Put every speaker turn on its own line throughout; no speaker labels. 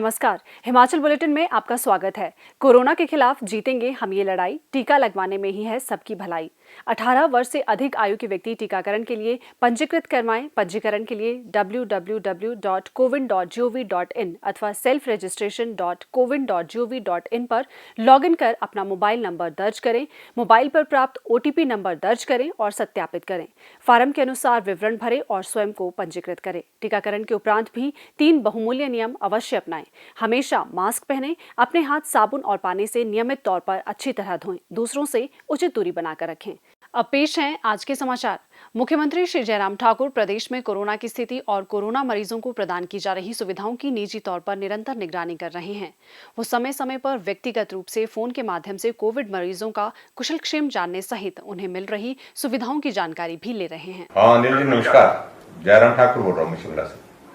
नमस्कार, हिमाचल बुलेटिन में आपका स्वागत है। कोरोना के खिलाफ जीतेंगे हम ये लड़ाई, टीका लगवाने में ही है सबकी भलाई। 18 वर्ष से अधिक आयु के व्यक्ति टीकाकरण के लिए पंजीकृत करवाएं। पंजीकरण के लिए www.cowin.gov.in अथवा selfregistration.cowin.gov.in पर लॉगिन कर अपना मोबाइल नंबर दर्ज करें। मोबाइल पर प्राप्त OTP नंबर दर्ज करें और सत्यापित करें। फार्म के अनुसार विवरण भरें और स्वयं को पंजीकृत करें। टीकाकरण के उपरांत भी 3 बहुमूल्य नियम अवश्य अपनाएं। हमेशा मास्क पहनें, अपने हाथ साबुन और पानी से नियमित तौर पर अच्छी तरह धोएं, दूसरों से उचित दूरी बनाकर रखें। अब पेश हैं आज के समाचार। मुख्यमंत्री श्री जयराम ठाकुर प्रदेश में कोरोना की स्थिति और कोरोना मरीजों को प्रदान की जा रही सुविधाओं की निजी तौर पर निरंतर निगरानी कर रहे हैं। वो समय समय पर व्यक्तिगत रूप से फोन के माध्यम से कोविड मरीजों का कुशलक्षेम जानने सहित उन्हें मिल रही सुविधाओं की जानकारी भी ले रहे हैं।
अनिल जी नमस्कार, जयराम ठाकुर बोल रहा हूँ शिमला से।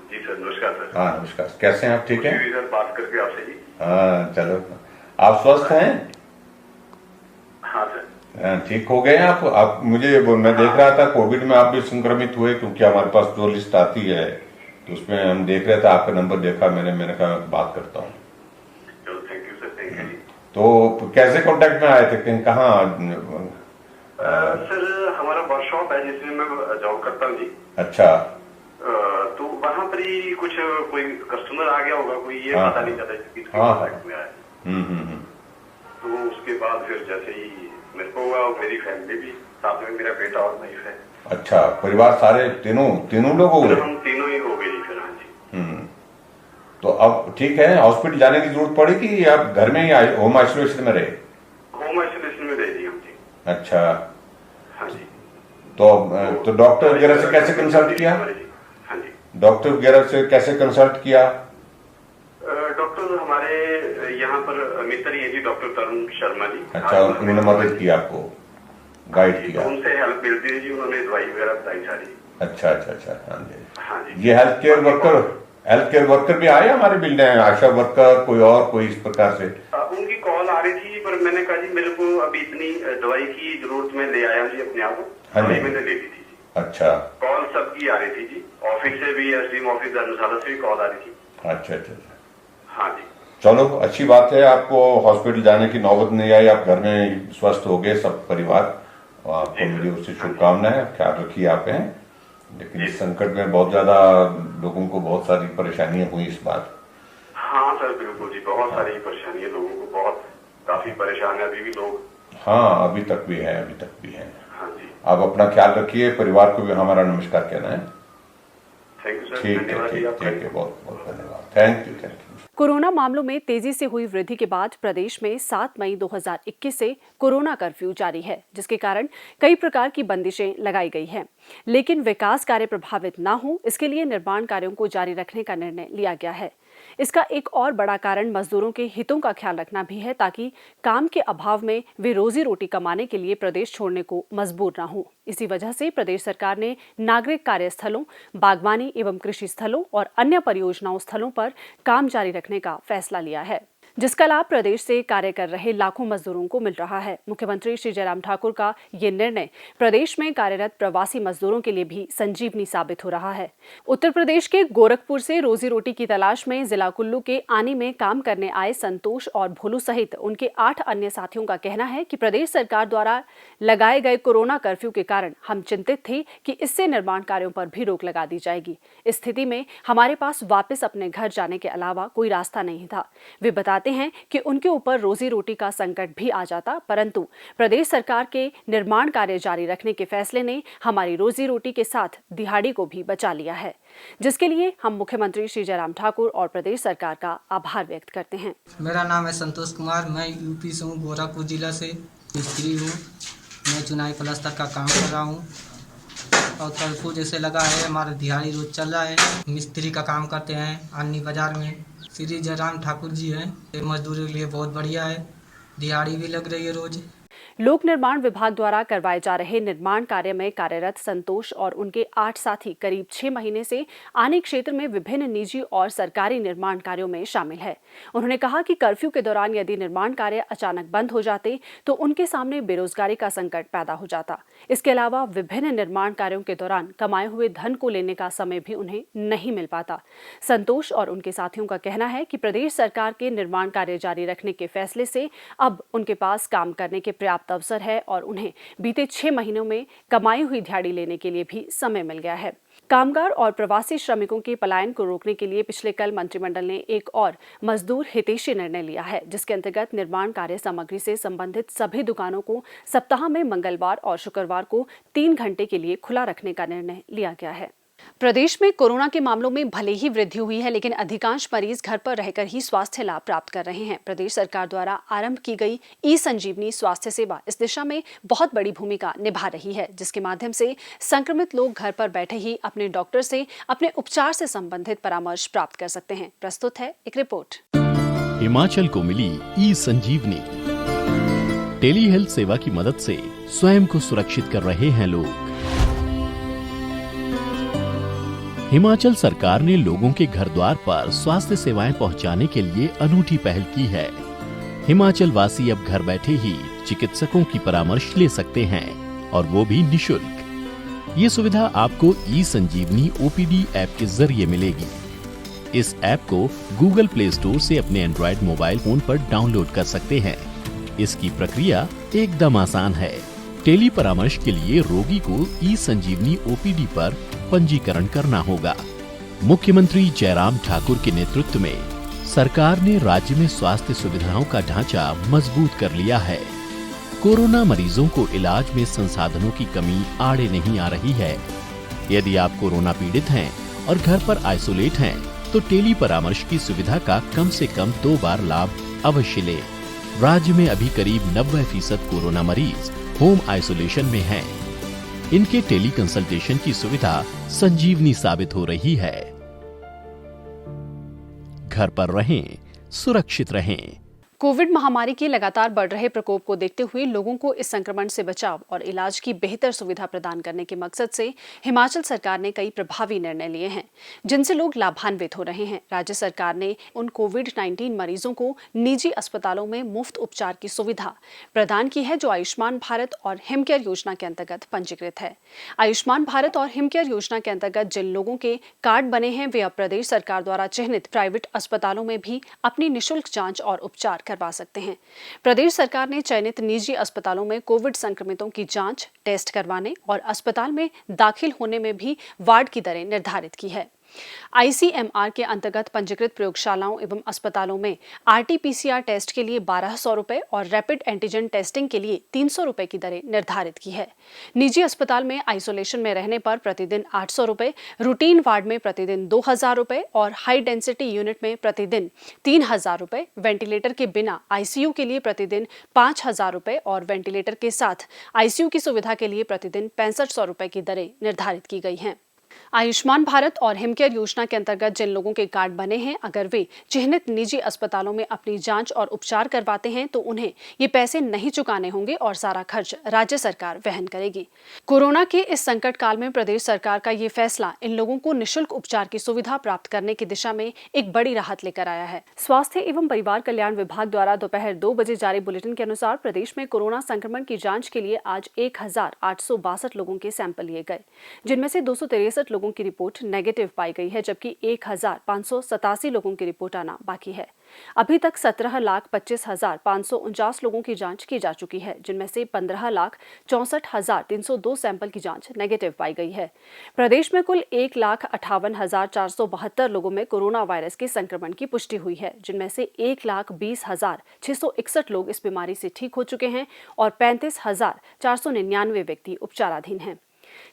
जी सर नमस्कार सर।
हाँ नमस्कार, कैसे हैं आप? ठीक है
सर, बात करके आपसे जी।
हाँ चलो, आप स्वस्थ हैं?
हाँ सर।
ठीक हो गए आप मुझे मैं देख रहा था कोविड में आप भी संक्रमित हुए, क्योंकि हमारे पास जो लिस्ट आती है तो उसमें हम देख रहे थे, आपका नंबर देखा मैंने कहा बात करता हूँ।
चलो thank you sir, thank you ji.
तो कैसे कांटेक्ट में आए थे, कहाँ?
सर हमारा वर्कशॉप है जिसमें मैं जॉब करता हूँ जी।
अच्छा।
तो वहाँ पर ही कुछ कोई कस्टमर आ गया होगा, कोई ये
हाँ,
पता नहीं चला किसके कांटेक्ट में आया। तो उसके बाद फिर जैसे ही मेरे को हुआ, और मेरी फैमिली भी, साथ में मेरा बेटा और वाइफ है।
अच्छा, परिवार सारे तीनों लोग हो गए?
हम तीनों ही हो गए जी फिर। हाँ जी।
तो अब ठीक है, हॉस्पिटल जाने की जरूरत पड़ेगी या आप घर में ही होम आइसोलेशन में रहे?
होम आइसोलेशन में रह जी हम जी।
अच्छा।
हाँ जी।
तो डॉक्टर वगैरह से कैसे कंसल्ट किया?
हाँ जी।
डॉक्टर वगैरह से कैसे कंसल्ट किया?
डॉक्टर हमारे यहाँ पर मित्र ही है जी, डॉक्टर तरुण शर्मा जी।
अच्छा, उन्होंने मदद किया, आपको गाइड किया?
तो उनसे हेल्प मिलती है जी, उन्होंने दवाई वगैरह बताई सारी।
अच्छा।
हाँ जी।
ये हेल्थ केयर वर्कर भी आए हमारे मिलने हैं, आशा वर्कर कोई इस प्रकार से?
उनकी कॉल आ रही थी, पर मैंने कहा जी मेरे को अभी इतनी दवाई की जरूरत में ले आया जी अपने आप। दवाई मैंने ले ली थी जी।
अच्छा।
कॉल सबकी आ रही थी जी, ऑफिस से भी, SDM ऑफिस धर्मशाला से भी कॉल आ रही थी।
अच्छा।
हाँ जी।
चलो अच्छी बात है, आपको हॉस्पिटल जाने की नौबत नहीं आई, आप घर में स्वस्थ हो गए सब परिवार, और आपको मेरी उससे शुभकामनाएं। ख्याल रखिए आप हैं, लेकिन इस संकट में बहुत ज्यादा लोगों को बहुत सारी परेशानियां हुई इस बार।
हाँ सर बिल्कुल जी, बहुत सारी परेशानियां लोगों को, बहुत काफी परेशान है अभी भी लोग।
हाँ अभी तक भी है।
हाँ जी।
आप अपना ख्याल रखिए, परिवार को भी हमारा नमस्कार कहना है।
Thank you sir.
ठीक है, बहुत धन्यवाद। Thank you.
कोरोना मामलों में तेजी से हुई वृद्धि के बाद प्रदेश में 7 मई 2021 से कोरोना कर्फ्यू जारी है, जिसके कारण कई प्रकार की बंदिशें लगाई गई हैं। लेकिन विकास कार्य प्रभावित न हो, इसके लिए निर्माण कार्यों को जारी रखने का निर्णय लिया गया है। इसका एक और बड़ा कारण मजदूरों के हितों का ख्याल रखना भी है, ताकि काम के अभाव में वे रोजी रोटी कमाने के लिए प्रदेश छोड़ने को मजबूर न हो। इसी वजह से प्रदेश सरकार ने नागरिक कार्यस्थलों, बागवानी एवं कृषि स्थलों और अन्य परियोजनाओं स्थलों पर काम जारी रखने का फैसला लिया है, जिसका लाभ प्रदेश से कार्य कर रहे लाखों मजदूरों को मिल रहा है। मुख्यमंत्री श्री जयराम ठाकुर का ये निर्णय प्रदेश में कार्यरत प्रवासी मजदूरों के लिए भी संजीवनी साबित हो रहा है। उत्तर प्रदेश के गोरखपुर से रोजी रोटी की तलाश में जिला कुल्लू के आनी में काम करने आए संतोष और भोलू सहित उनके 8 अन्य साथियों का कहना है कि प्रदेश सरकार द्वारा लगाए गए कोरोना कर्फ्यू के कारण हम चिंतित थे कि इससे निर्माण कार्यों पर भी रोक लगा दी जाएगी। इस स्थिति में हमारे पास वापस अपने घर जाने के अलावा कोई रास्ता नहीं था। वे बताते हैं कि उनके ऊपर रोजी रोटी का संकट भी आ जाता, परंतु प्रदेश सरकार के निर्माण कार्य जारी रखने के फैसले ने हमारी रोजी रोटी के साथ दिहाड़ी को भी बचा लिया है, जिसके लिए हम मुख्यमंत्री श्री जयराम ठाकुर और प्रदेश सरकार का आभार व्यक्त करते हैं।
मेरा नाम है संतोष कुमार, मैं यूपी से हूँ, गोरखपुर जिला से मिस्त्री हूँ। मैं चुनाई प्लास्टर का काम कर रहा हूँ और कर्फ्यू जैसे लगा है, हमारा दिहाड़ी रोज चल रहा है। मिस्त्री का काम करते हैं अन्नी बाजार में। श्री जयराम ठाकुर जी हैं, मजदूरी के लिए बहुत बढ़िया है, दिहाड़ी भी लग रही है रोज।
लोक निर्माण विभाग द्वारा करवाए जा रहे निर्माण कार्य में कार्यरत संतोष और उनके 8 साथी करीब 6 महीने से आनी क्षेत्र में विभिन्न निजी और सरकारी निर्माण कार्यों में शामिल है। उन्होंने कहा कि कर्फ्यू के दौरान यदि निर्माण कार्य अचानक बंद हो जाते तो उनके सामने बेरोजगारी का संकट पैदा हो जाता। इसके अलावा विभिन्न निर्माण कार्यों के दौरान कमाए हुए धन को लेने का समय भी उन्हें नहीं मिल पाता। संतोष और उनके साथियों का कहना है कि प्रदेश सरकार के निर्माण कार्य जारी रखने के फैसले से अब उनके पास काम करने के पर्याप्त अवसर है और उन्हें बीते 6 महीनों में कमाई हुई दिहाड़ी लेने के लिए भी समय मिल गया है। कामगार और प्रवासी श्रमिकों के पलायन को रोकने के लिए पिछले कल मंत्रिमंडल ने एक और मजदूर हितैषी निर्णय लिया है, जिसके अंतर्गत निर्माण कार्य सामग्री से संबंधित सभी दुकानों को सप्ताह में मंगलवार और शुक्रवार को 3 घंटे के लिए खुला रखने का निर्णय लिया गया है। प्रदेश में कोरोना के मामलों में भले ही वृद्धि हुई है, लेकिन अधिकांश मरीज घर पर रहकर ही स्वास्थ्य लाभ प्राप्त कर रहे हैं। प्रदेश सरकार द्वारा आरंभ की गई ई-संजीवनी स्वास्थ्य सेवा इस दिशा में बहुत बड़ी भूमिका निभा रही है, जिसके माध्यम से संक्रमित लोग घर पर बैठे ही अपने डॉक्टर से अपने उपचार से संबंधित परामर्श प्राप्त कर सकते हैं। प्रस्तुत है एक रिपोर्ट।
हिमाचल को मिली ई-संजीवनी। टेली हेल्थ सेवा की मदद से स्वयं को सुरक्षित कर रहे हैं लोग। हिमाचल सरकार ने लोगों के घर द्वार पर स्वास्थ्य सेवाएं पहुंचाने के लिए अनूठी पहल की है। हिमाचल वासी अब घर बैठे ही चिकित्सकों की परामर्श ले सकते हैं और वो भी निशुल्क। ये सुविधा आपको ई-संजीवनी ओपीडी ऐप के जरिए मिलेगी। इस ऐप को गूगल प्ले स्टोर से अपने एंड्रॉयड मोबाइल फोन पर डाउनलोड कर सकते हैं। इसकी प्रक्रिया एकदम आसान है। टेली परामर्श के लिए रोगी को ई-संजीवनी ओपीडी पर पंजीकरण करना होगा। मुख्यमंत्री जयराम ठाकुर के नेतृत्व में सरकार ने राज्य में स्वास्थ्य सुविधाओं का ढांचा मजबूत कर लिया है। कोरोना मरीजों को इलाज में संसाधनों की कमी आड़े नहीं आ रही है। यदि आप कोरोना पीड़ित हैं और घर पर आइसोलेट हैं, तो टेली परामर्श की सुविधा का कम से कम 2 बार लाभ अवश्य लें। राज्य में अभी करीब 90% कोरोना मरीज होम आइसोलेशन में हैं। इनके टेली कंसल्टेशन की सुविधा संजीवनी साबित हो रही है। घर पर रहें, सुरक्षित रहें।
कोविड महामारी के लगातार बढ़ रहे प्रकोप को देखते हुए लोगों को इस संक्रमण से बचाव और इलाज की बेहतर सुविधा प्रदान करने के मकसद से हिमाचल सरकार ने कई प्रभावी निर्णय लिए हैं, जिनसे लोग लाभान्वित हो रहे हैं। राज्य सरकार ने उन कोविड-19 मरीजों को निजी अस्पतालों में मुफ्त उपचार की सुविधा प्रदान की है जो आयुष्मान भारत और हिमकेयर योजना के अंतर्गत पंजीकृत है। आयुष्मान भारत और हिमकेयर योजना के अंतर्गत जिन लोगों के कार्ड बने हैं, वे अब प्रदेश सरकार द्वारा चिन्हित प्राइवेट अस्पतालों में भी अपनी निःशुल्क जांच और उपचार करवा सकते हैं। प्रदेश सरकार ने चयनित निजी अस्पतालों में कोविड संक्रमितों की जांच, टेस्ट करवाने और अस्पताल में दाखिल होने में भी वार्ड की दरें निर्धारित की है। ICMR के अंतर्गत पंजीकृत प्रयोगशालाओं एवं अस्पतालों में RT-PCR टेस्ट के लिए 1200 रुपए और रैपिड एंटीजन टेस्टिंग के लिए 300 रुपए की दरें निर्धारित की है। निजी अस्पताल में आइसोलेशन में रहने पर प्रतिदिन 800 रुपए, रूटीन वार्ड में प्रतिदिन 2000 रुपए और हाई डेंसिटी यूनिट में प्रतिदिन 3000 रुपए, वेंटिलेटर के बिना ICU के लिए प्रतिदिन 5000 रुपए और वेंटिलेटर के साथ ICU की सुविधा के लिए प्रतिदिन 6500 रुपए की दरें निर्धारित की गई हैं। आयुष्मान भारत और हिमकेयर योजना के अंतर्गत जिन लोगों के कार्ड बने हैं, अगर वे चिन्हित निजी अस्पतालों में अपनी जांच और उपचार करवाते हैं तो उन्हें ये पैसे नहीं चुकाने होंगे और सारा खर्च राज्य सरकार वहन करेगी। कोरोना के इस संकट काल में प्रदेश सरकार का ये फैसला इन लोगों को निःशुल्क उपचार की सुविधा प्राप्त करने की दिशा में एक बड़ी राहत लेकर आया है। स्वास्थ्य एवं परिवार कल्याण विभाग द्वारा दोपहर 2 बजे जारी बुलेटिन के अनुसार प्रदेश में कोरोना संक्रमण की जाँच के लिए आज 1862 लोगों के सैंपल लिए गए, जिनमें से 263 लोगों की रिपोर्ट नेगेटिव पाई गई है, जबकि 1587 लोगों की रिपोर्ट आना बाकी है। अभी तक 17,25,549 लोगों की जांच की जा चुकी है, जिनमें से 15,64,302 सैंपल की जांच नेगेटिव पाई गई है। प्रदेश में कुल 1,58,472 लोगों में कोरोना वायरस के संक्रमण की पुष्टि हुई है, जिनमें से 1,20,661 लोग इस बीमारी से ठीक हो चुके हैं और 35,499 व्यक्ति उपचाराधीन हैं।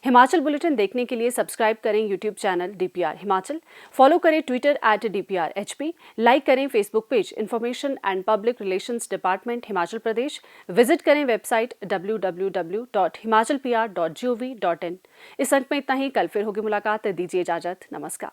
हिमाचल बुलेटिन देखने के लिए सब्सक्राइब करें YouTube channel DPR Himachal, follow करें ट्विटर @DPRHP, लाइक करें Facebook page information and public relations department Himachal Pradesh, visit करें वेबसाइट www.himachalpr.gov.in। इस अंक में इतना ही। कल फिर होगी मुलाकात, दीजिए इजाजत। नमस्कार।